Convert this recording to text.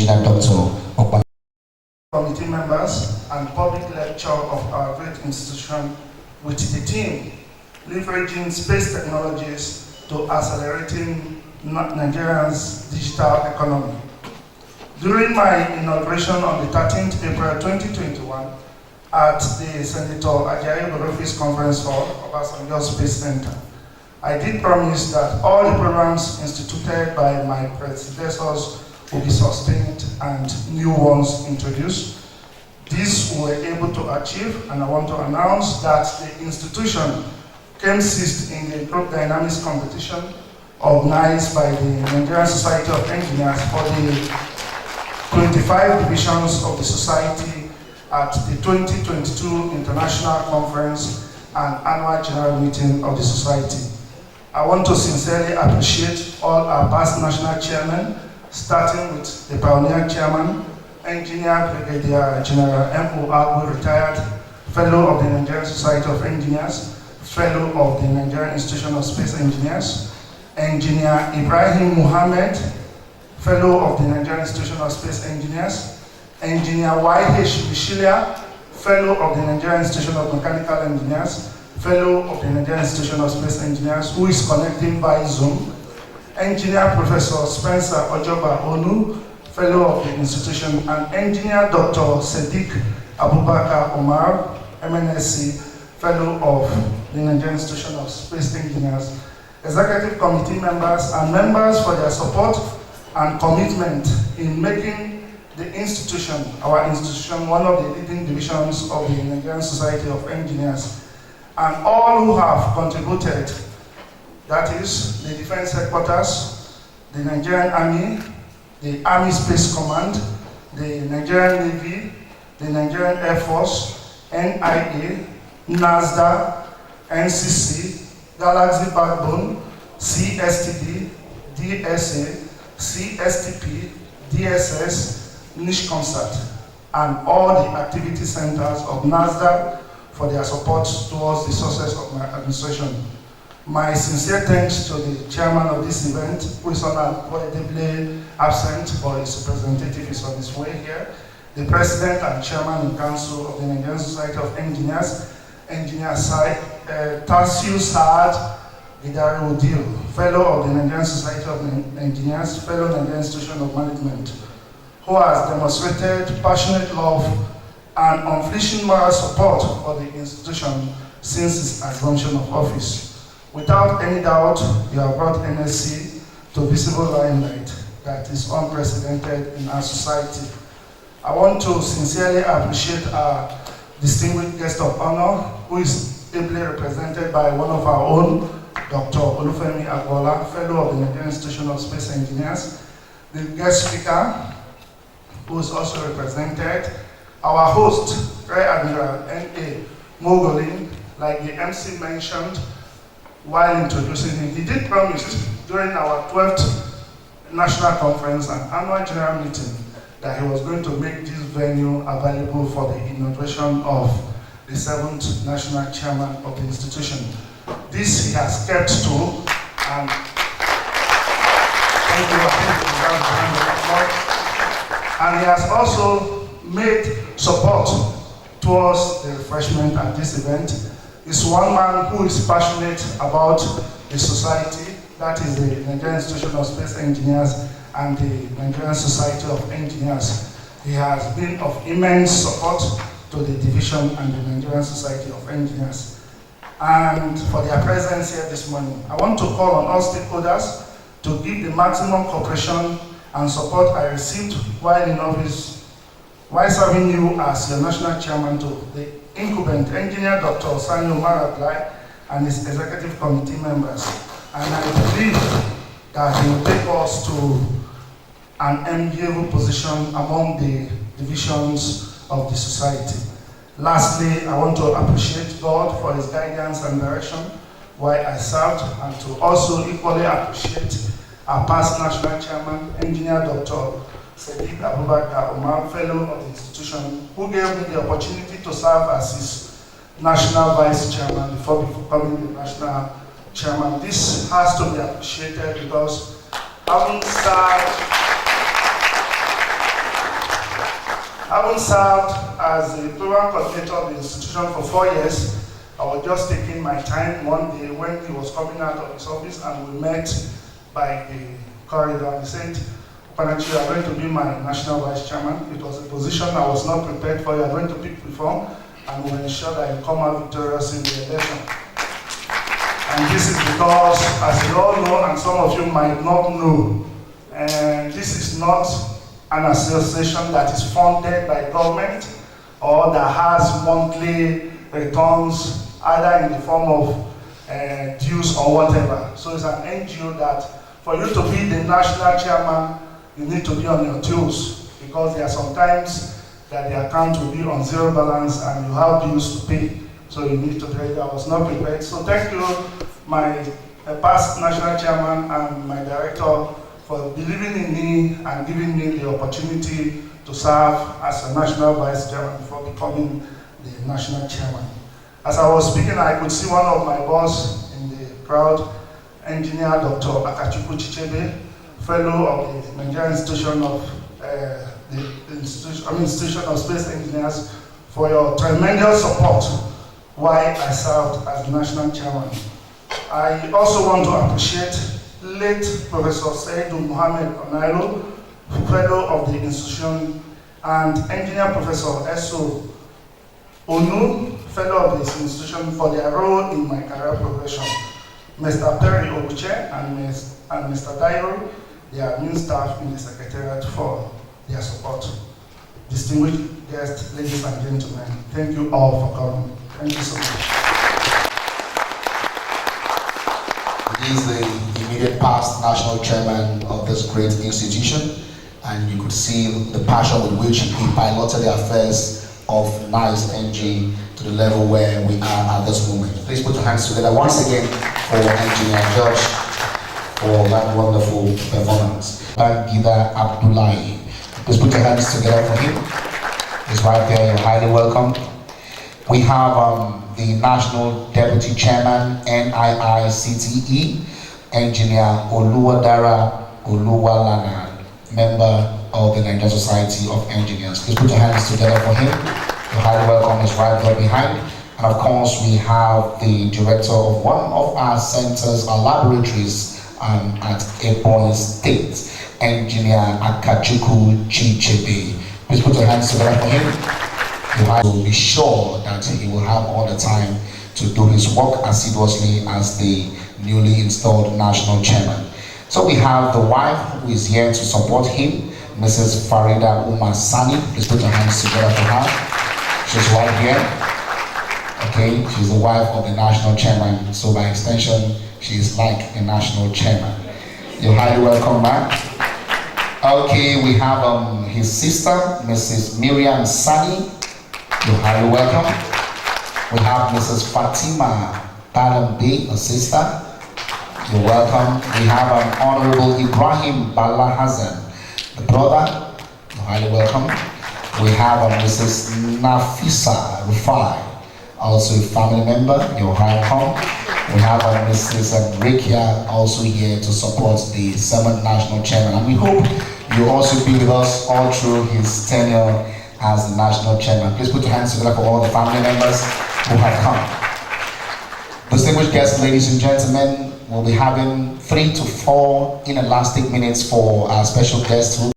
Engineer Dr. Committee members and public lecture of our great institution with the team leveraging space technologies to accelerating Nigeria's digital economy. During my inauguration on the 13th April 2021 at the Senator Ajayi Borofis Conference Hall of Obasanjo Space Center, I did promise that all the programs instituted by my predecessors will be sustained and new ones introduced. This we were able to achieve, and I want to announce that the institution came sixth in the group dynamics competition organized by the Nigerian Society of Engineers for the 25 divisions of the society at the 2022 International Conference and Annual General Meeting of the Society. I want to sincerely appreciate all our past national chairmen, starting with the pioneer chairman, Engineer Brigadier General M.O. Agbo, retired Fellow of the Nigerian Society of Engineers, Fellow of the Nigerian Institution of Space Engineers, Engineer Ibrahim Muhammad, Fellow of the Nigerian Institution of Space Engineers, Engineer Y.H. Mishilia, Fellow of the Nigerian Institution of Mechanical Engineers, Fellow of the Nigerian Institution of Space Engineers, who is connecting via Zoom, Engineer Professor Spencer Ojoba Onu, Fellow of the institution, and Engineer Dr. Sadiq Abubakar Omar, MNSC, Fellow of the Nigerian Institution of Space Engineers, Executive Committee members, and members for their support and commitment in making the institution, our institution, one of the leading divisions of the Nigerian Society of Engineers, and all who have contributed, that is, the Defense Headquarters, the Nigerian Army, the Army Space Command, the Nigerian Navy, the Nigerian Air Force, NIA, NASDA, NCC, Galaxy Backbone, CSTD, DSA, CSTP, DSS, Niche Concert, and all the activity centers of NASDA for their support towards the success of my administration. My sincere thanks to the chairman of this event, who is unavoidably absent, but his representative is on his way here, the president and chairman in council of the Nigerian Society of Engineers, Engineer Tarsiu Saad Gidari Odil, fellow of the Nigerian Society of Engineers, fellow Nigerian Institution of Management, who has demonstrated passionate love and unflinching moral support for the institution since its assumption of office. Without any doubt, you have brought NSC to visible limelight that is unprecedented in our society. I want to sincerely appreciate our distinguished guest of honor, who is ably represented by one of our own, Dr. Olufemi Agbola, Fellow of the Nigerian Institution of Space Engineers, the guest speaker, who is also represented, our host, Rear Admiral N.A. Mogolin, like the MC mentioned while introducing him. He did promise during our 12th National Conference and Annual General Meeting that he was going to make this venue available for the inauguration of the 7th National Chairman of the institution. This he has kept to, and thank you. And he has also made support towards the refreshment at this event. Is one man who is passionate about the society, that is the Nigerian Institution of Space Engineers and the Nigerian Society of Engineers. He has been of immense support to the division and the Nigerian Society of Engineers. And for their presence here this morning, I want to call on all stakeholders to give the maximum cooperation and support I received while in office, while serving you as your national chairman, to the incumbent engineer Dr. Sani Umar Ablai and his executive committee members. And I believe that he will take us to an enviable position among the divisions of the society. Lastly, I want to appreciate God for his guidance and direction while I served, and to also equally appreciate our past national chairman, engineer Dr. Sadiq Abubakar Omar, fellow of the institution, who gave me the opportunity to serve as his national vice chairman before becoming the national chairman. This has to be appreciated because having served Having served as the program coordinator of the institution for 4 years, I was just taking my time one day when he was coming out of his office, and we met by the corridor. He said, "Panachi, you are going to be my national vice chairman." It was a position I was not prepared for. You are going to pick before, and we will ensure that you come out victorious in the election. And this is because, as you all know, and some of you might not know, this is not an association that is funded by government or that has monthly returns, either in the form of dues or whatever. So it's an NGO that, for you to be the national chairman, you need to be on your toes, because there are sometimes that the account will be on zero balance and you have bills to pay. So you need to do it. I was not prepared. So thank you, my past national chairman and my director, for believing in me and giving me the opportunity to serve as a national vice chairman before becoming the national chairman. As I was speaking, I could see one of my boss in the crowd, engineer Dr. Akachukwu Chichebe, fellow of the Nigerian Institution of Institution of Space Engineers, for your tremendous support while I served as national chairman. I also want to appreciate late Professor Saidu Mohammed Onailo, fellow of the institution, and engineer Professor Eso Onu, fellow of this institution, for their role in my career progression. Mr. Perry Obuche and Mr. Dairo, the admin staff in the secretariat, for their support. Distinguished guests, ladies and gentlemen, thank you all for coming. Thank you so much. He is the immediate past national chairman of this great institution, and you could see the passion with which he piloted the affairs of NISEng to the level where we are at this moment. Please put your hands together once again for Engineer George for that wonderful performance. Gida Abdullahi. Please put your hands together for him. He's right there. You're highly welcome. We have the National Deputy Chairman, NIICTE, Engineer Oluwadara Oluwalana, member of the Nigerian Society of Engineers. Please put your hands together for him. You're highly welcome. He's right there behind. And of course, we have the director of one of our centers, our laboratories at Ebonyi State, Engineer Akachukwu Chichebe. Please put your hands together for him. You have to be sure that he will have all the time to do his work assiduously as the newly installed national chairman. So we have the wife who is here to support him, Mrs. Farida Umar Sani. Please put your hands together for her. She's right here. Okay, she's the wife of the national chairman, so by extension, she is like a national chairman. You're highly welcome, ma'am. Okay, we have his sister, Mrs. Miriam Sani. You're highly welcome. We have Mrs. Fatima Balambi, a sister. You're welcome. We have Honorable Ibrahim Bala Hassan, the brother. You're highly welcome. We have Mrs. Nafisa Rufai, also a family member. You're welcome. We have Mrs. Rekia, also here to support the 7th National Chairman. And we hope you'll also be with us all through his tenure as the National Chairman. Please put your hands together for all the family members who have come. Distinguished guests, ladies and gentlemen, we'll be having 3 to 4 inelastic minutes for our special guests who